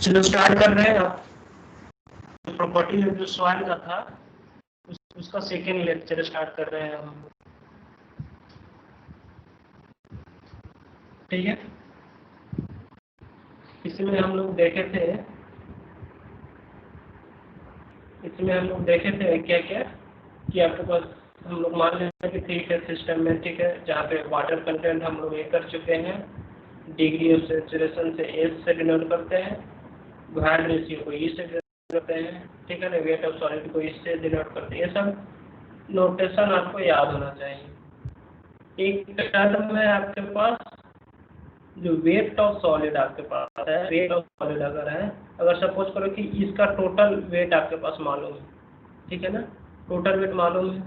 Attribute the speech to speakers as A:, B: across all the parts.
A: चलो स्टार्ट कर रहे हैं। आप प्रॉपर्टी जो सॉइल का था उसका सेकेंड लेक्चर स्टार्ट कर रहे हैं हम। ठीक है, इसमें हम लोग देखे थे क्या क्या कि आपके पास हम लोग मान लेते हैं कि 3 फेज सिस्टम में, ठीक है, जहाँ पे वाटर कंटेंट हम लोग ये कर चुके हैं, डिग्री ऑफ सेचुरेशन से एस से डिनोट करते हैं, वॉइड रेशियो को ई से डिनोट करते हैं, ठीक है ना, वेट ऑफ सॉलिड को इससे डिनोट करते हैं। ये सब नोटेशन आपको याद होना चाहिए। एक टर्म है आपके पास जो वेट ऑफ सॉलिड आपके पास है, वेट ऑफ सॉलिड अगर सपोज करो कि इसका टोटल वेट आपके पास मालूम है, ठीक है ना, टोटल वेट मालूम है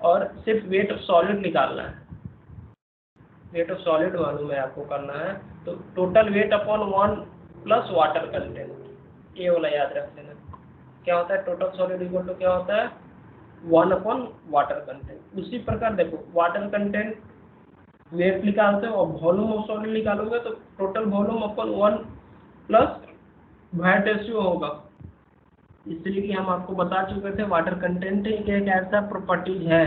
A: और सिर्फ वेट ऑफ सॉलिड निकालना है, वेट ऑफ सॉलिड मालूम है आपको करना है, तो total weight upon 1 plus water content, ये वाला याद रख लेना। क्या होता है टोटल सॉलिड इक्वल टू क्या होता है 1 अपॉन वाटर कंटेंट। उसी प्रकार देखो वाटर कंटेंट वेट निकालते हो और वॉल्यूम ऑफ सॉलिड निकालोगे तो total volume upon 1 plus void ratio होगा। इसलिए कि हम आपको बता चुके थे वाटर कंटेंट एक ऐसा प्रॉपर्टी है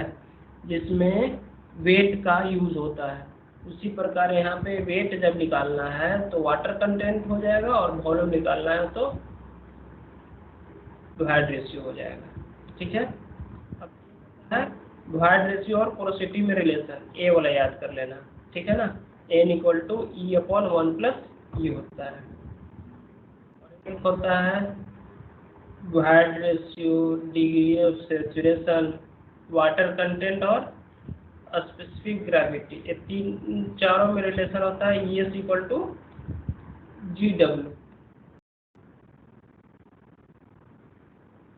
A: जिसमें वेट का यूज होता है। उसी प्रकार यहाँ पे वेट जब निकालना है तो वाटर कंटेंट हो जाएगा और वॉल्यूम निकालना है तो वॉइड रेशियो हो जाएगा। ठीक है, अब वॉइड रेशियो और पोरोसिटी में रिलेशन ए वाला याद कर लेना। ठीक है ना, N equal to E upon 1 plus E होता है, और एक होता है void ratio, degree of saturation, water content और स्पेसिफिक ग्रेविटी। ये चारों में रिलेशन होता है E S equal to G W.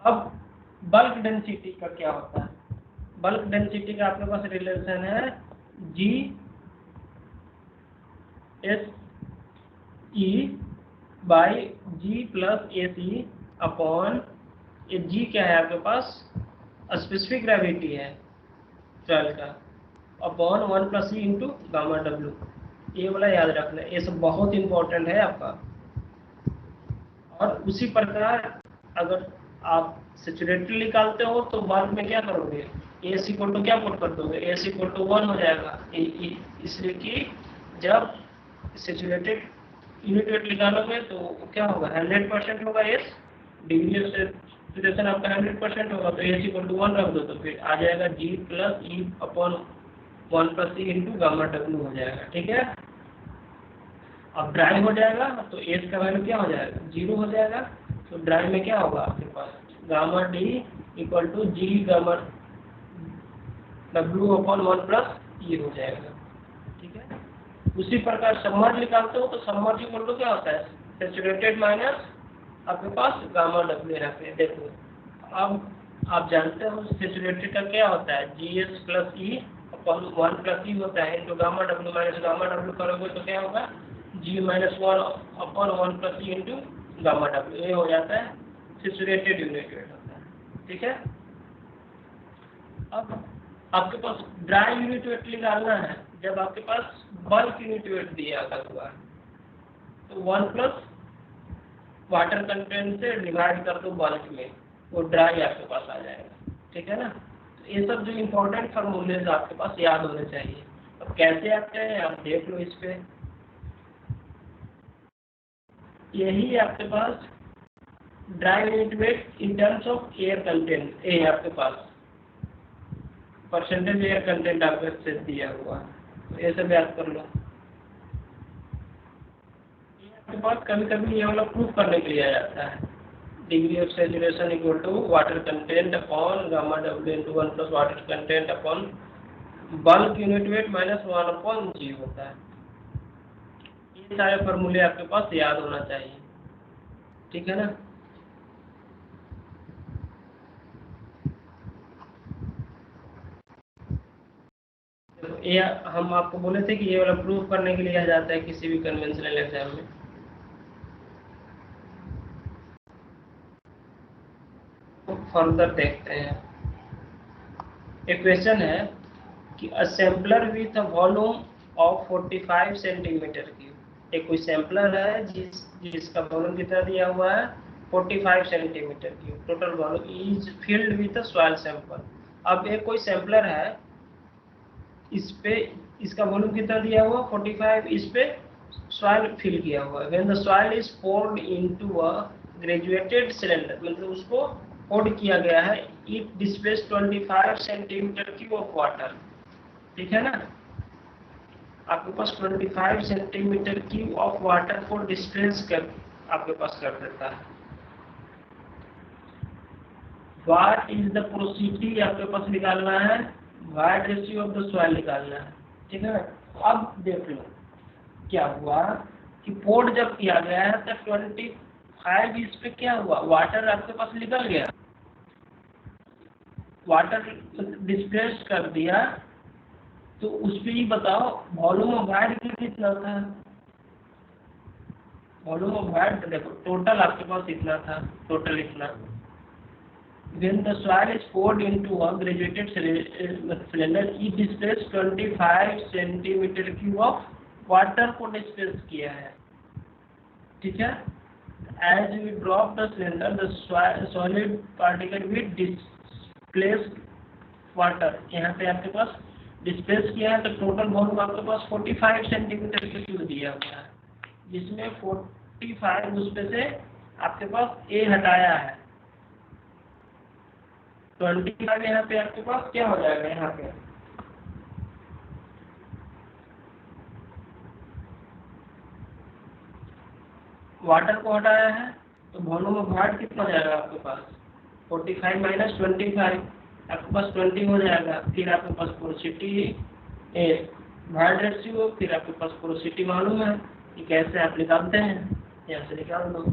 A: अब बल्क डेंसिटी का क्या होता है? बल्क डेंसिटी का आपके पास रिलेशन है G S E by G plus A C upon, ये जी क्या है आपके पास स्पेसिफिक ग्रेविटी है ट्वेल्व का, अपॉन 1 प्लस ई इंटू गामा डब्ल्यू। ये वाला याद रखना, ये सब बहुत इंपॉर्टेंट है आपका। और उसी प्रकार अगर आप सेचुरेटेड निकालते हो तो बल्क में क्या करोगे, एस इक्वल टू क्या पुट कर दोगे, एस इक्वल टू 1 हो जाएगा। इसलिए कि जब सेचुरेटेड यूनिट वेट निकालोगे तो क्या होगा 100% होगा एस, डिग्री ऑफ सेचुरेशन आपका 100% होगा तो एस इक्वल टू 1 रख दो तो फिर आ जाएगा जी प्लस ई अपॉन 1 प्लस ई इंटू गामा डब्ल्यू हो जाएगा। ठीक है, अब ड्राई हो जाएगा तो एस का वैल्यू क्या हो जाएगा 0 हो जाएगा। तो ड्राई में क्या होगा आपके पास gamma d equal to g gamma डब्ल्यू अपॉन 1 प्लस ई हो जाएगा। ठीक है, उसी प्रकार सबमर्ज निकालते हो तो सबमर्ज इक्वल टू क्या होता है सैचुरेटेड माइनस आपके पास गामा डब्ल्यू यहाँ पे देखो। अब आप जानते हो सैचुरेटेड का क्या होता है जी एस प्लस ई अपॉन 1 प्लस ई होता है into gamma W minus gamma W करोगे तो क्या होगा जी माइनस 1 अपॉन 1 प्लस ई इंटू गामा डब्ल्यू, ये हो जाता है सैचुरेटेड यूनिट वेट होता है। ठीक है, अब आपके पास ड्राई यूनिट वेट निकालना है जब आपके पास बल्क यूनिट वेट दिया हुआ है तो 1 प्लस वाटर कंटेंट से डिवाइड कर दो बल्क में, वो ड्राई आपके पास आ जाएगा। ठीक है ना, तो ये सब जो इम्पोर्टेंट फार्मूलेज आपके पास याद होने चाहिए। अब कैसे आते हैं आप देख लो इस पे। यही आपके पास dry unit weight in terms of air content, ये आपके पास परसेंटेज एयर कंटेंट आपके से दिया हुआ है, तो ये सब याद कर लो। आपके पास कभी कभी ये वाला प्रूफ करने के लिए आ जाता है degree of saturation equal to water content upon gamma डब्ल्यू into 1 plus water content upon bulk unit weight minus 1 upon g होता है। ये सारे फॉर्मूले आपके पास याद होना चाहिए। ठीक है ना, तो ये हम आपको बोले थे कि ये वाला प्रूफ करने के लिए आ जाता है किसी भी कन्वेंशनल एग्जाम में। तो फर्दर देखते हैं, एक क्वेश्चन है कि assembler with a volume of 45 centimetre cube, एक कोई सैम्पलर है जिसका वॉल्यूम कितना दिया हुआ है 45 centimetre cube, total volume is filled with soil sample. अब एक कोई सैम्पलर है, इस पे इसका वॉल्यूम कितना दिया हुआ 45, इस पे सॉइल फिल किया हुआ है। When the soil is poured into a graduated cylinder, मतलब उसको पोर्ड किया गया है, it displace 25 centimetre cube of water. ठीक है ना, आपके पास 25 सेंटीमीटर क्यूब ऑफ वाटर को डिस्प्लेस कर आपके पास कर देता है। व्हाट इज द पोरोसिटी आपके पास निकालना है, void ratio of the soil निकालना है। ठीक है, अब देख लो क्या हुआ कि पोर्ड जब किया गया है तो 25 इस पे क्या हुआ, वाटर आपके पास निकल गया, वाटर डिस्प्लेस कर दिया। तो उस पे ही बताओ वॉल्यूम ऑफ वाइड कितना था, वॉल्यूम ऑफ वाइड देखो टोटल आपके पास इतना था, टोटल इतना। When the soil is poured into a graduated cylinder, it displays 25 centimetre cube of water को डिस्प्लेस किया है। ठीक है, as we drop the cylinder, the solid particle will displace water। यहाँ पे आपके पास डिस्प्लेस किया है तो टोटल वॉल्यूम आपके पास 45 सेंटीमीटर क्यूब दिया हुआ है, जिसमें 45 उसमें से आपके पास ए हटाया है। 25 यहाँ पे आपके पास क्या हो जाएगा, यहाँ पे वाटर को हटाया है तो वॉल्यूम ऑफ वाटर कितना हो जाएगा आपके पास 45 माइनस 25 आपके पास 20 हो जाएगा। फिर आपके पास पोरोसिटी वाइड रेशियो, फिर आपके पास पोरोसिटी मालूम है कि कैसे आप निकालते हैं, यहाँ से निकाल दो।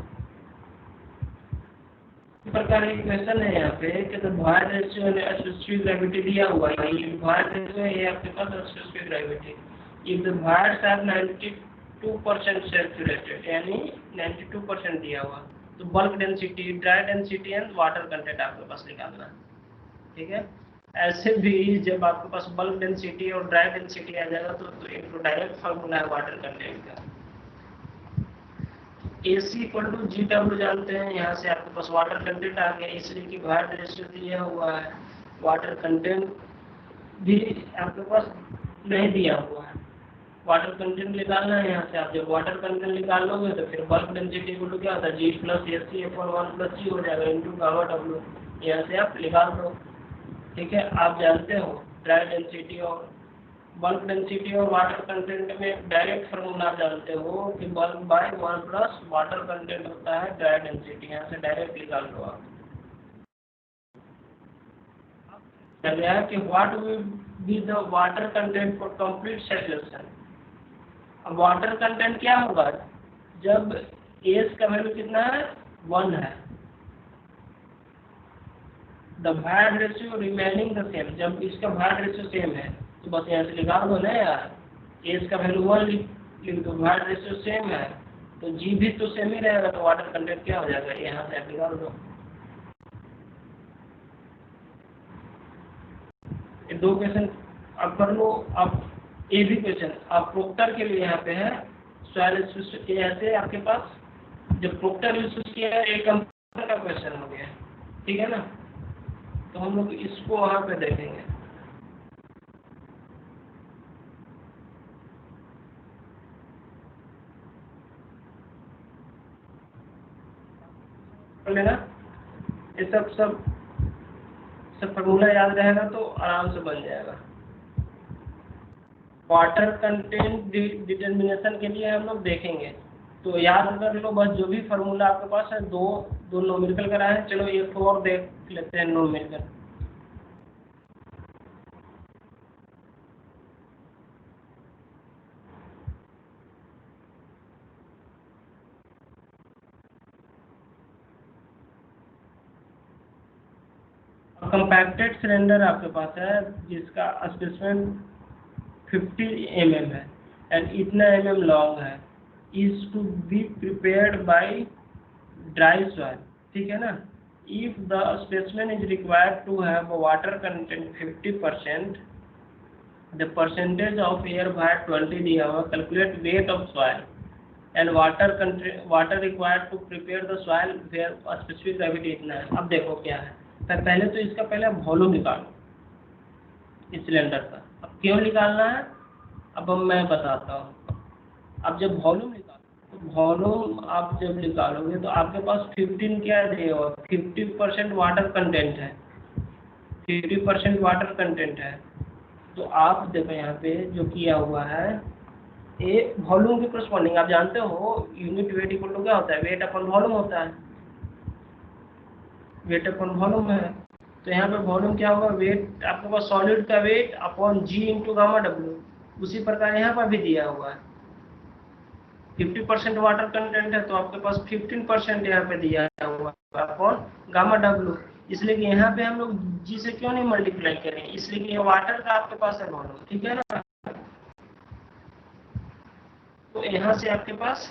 A: इस प्रकार एक क्वेश्चन है यहाँ पे कि तो वाइड रेशियो एसोसिएटेड ग्रेविटी दिया हुआ है, ये वाइड रेशियो है, ये आपके पास associated gravity. If the voids are 92% saturated, यानी 92% दिया हुआ, तो bulk density, dry density and water content आपके पास निकालना है। ठीक है, ऐसे भी जब आपके पास बल्क डेंसिटी और ड्राई डेंसिटी आ जाएगा तो एक तो डायरेक्ट फार्मूला है वाटर कंटेंट का, AC इक्वल टू GW जानते हैं। यहाँ से आपके पास वाटर कंटेंट आ गया, इसलिए कि वाइड रेशियो दिया हुआ है, वाटर कंटेंट भी आपके पास नहीं दिया हुआ है, वाटर कंटेंट निकालना है। यहाँ से आप जब वाटर कंटेंट निकाल लोगे तो फिर बल्क डेंसिटी इक्वल टू क्या होता है G plus AC upon 1 plus G हो जाएगा इंटू गामा W, यहाँ से आप निकाल दो। ठीक है, आप जानते हो ड्राई डेंसिटी और बल्क डेंसिटी और वाटर कंटेंट में डायरेक्ट फार्मूला आप जानते हो कि bulk by 1 plus water content होता है ड्राई डेंसिटी, यहाँ से डायरेक्ट निकाल दो आप। गया है कि what will be the water content for complete saturation. अब वाटर कंटेंट क्या होगा जब एस का वैल्यू कितना है 1 है, the void ratio remaining the same, जब इसका वाइड रेशियो सेम है तो बस यहाँ से निकाल दो ना यार, एस का वैल्यू 1 लिख दो, वाइड रेशियो सेम है तो जी भी तो सेम ही रहेगा, तो वाटर कंटेंट क्या हो जाएगा, यहाँ से आप निकाल दो। ये दो क्वेश्चन अब कर लो। अब ये भी क्वेश्चन आप प्रोक्टर के लिए यहाँ पे है, ऐसे आपके पास जब प्रोक्टर यूज किया है एक कंप्यूटर का क्वेश्चन हो गया, ठीक है ना, तो हम लोग इसको वहाँ पे देखेंगे। लेना ये सब फार्मूला याद रहेगा तो आराम से बन जाएगा। वाटर कंटेंट डिटर्मिनेशन के लिए हम लोग देखेंगे, तो याद कर लो बस जो भी फार्मूला आपके पास है, दो न्यूमेरिकल कराए हैं। चलो एक और देख लेते हैं न्यूमेरिकल। कंपैक्टेड सिलेंडर आपके पास है जिसका स्पेसिमेन 50 mm है एंड इतना mm लॉन्ग है, is to be prepared by dry soil. ठीक है ना, if the specimen is required to have water content 50%, the percentage of air by 20 दिया हुआ, calculate weight of soil. And water required to prepare the soil where specific gravity इतना है। अब देखो क्या है, पहले तो इसका पहले वॉल्यूम निकालो इस सिलेंडर का। अब क्यों निकालना है अब मैं बताता हूँ। अब जब वॉल्यूम निकालो तो वॉल्यूम आप जब निकालोगे तो आपके पास 15 क्या है, 50% वाटर कंटेंट है, 50% वाटर कंटेंट है। तो आप देखो यहाँ पे जो किया हुआ है ये वॉल्यूम के करस्पॉन्डिंग, आप जानते हो यूनिट वेट इक्वल टू क्या होता है, वेट अपन वॉल्यूम होता है, वेट अपन वॉल्यूम है। तो यहाँ पे वॉल्यूम क्या होगा, वेट आपके पास सॉलिड का वेट अपॉन जी इंटू गामा डब्ल्यू। उसी प्रकार यहाँ पर भी दिया हुआ है 50% वाटर कंटेंट है तो आपके पास 15% यहाँ पे दिया हुआ है अपॉन गामा डब्ल्यू। इसलिए कि यहाँ पे हम लोग जी से क्यों नहीं मल्टीप्लाई करें, इसलिए कि ये वाटर का आपके पास है वॉल्यूम, ठीक है ना। तो यहाँ से आपके पास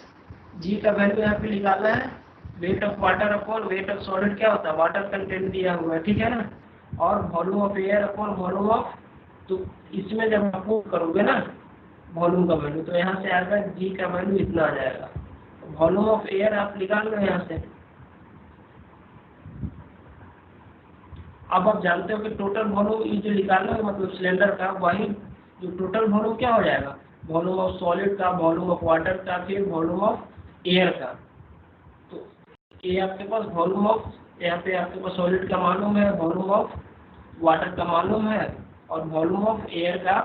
A: जी का वैल्यू यहाँ पे निकालना है, weight of water upon weight of solid क्या होता है, वाटर कंटेंट दिया हुआ है, ठीक है ना। और volume of air upon volume of, तो इसमें जब आप पुट करोगे ना वॉल्यूम का वैल्यू तो यहाँ से आएगा जी का वैल्यू इतना आ जाएगा। वॉल्यूम ऑफ एयर आप निकाल लो यहाँ से। अब आप जानते हो कि टोटल वॉल्यूम ये जो निकालना है मतलब सिलेंडर का, वही जो टोटल वॉल्यूम क्या हो जाएगा, वॉल्यूम ऑफ सॉलिड का, वॉल्यूम ऑफ वाटर का, फिर वॉल्यूम ऑफ एयर का। तो ये आपके पास वॉल्यूम ऑफ, यहाँ पे आपके पास सॉलिड का मालूम है, वॉल्यूम ऑफ वाटर का मालूम है और वॉल्यूम ऑफ एयर का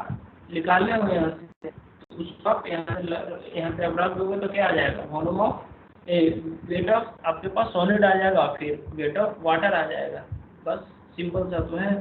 A: निकालने हो यहाँ से। तो उसको आप यहाँ पे आप रख दोगे तो क्या आ जाएगा, वॉल्यूम ऑफ वेट ऑफ आपके पास सॉलिड आ जाएगा, फिर वेट ऑफ वाटर आ जाएगा। बस सिंपल सा तो है।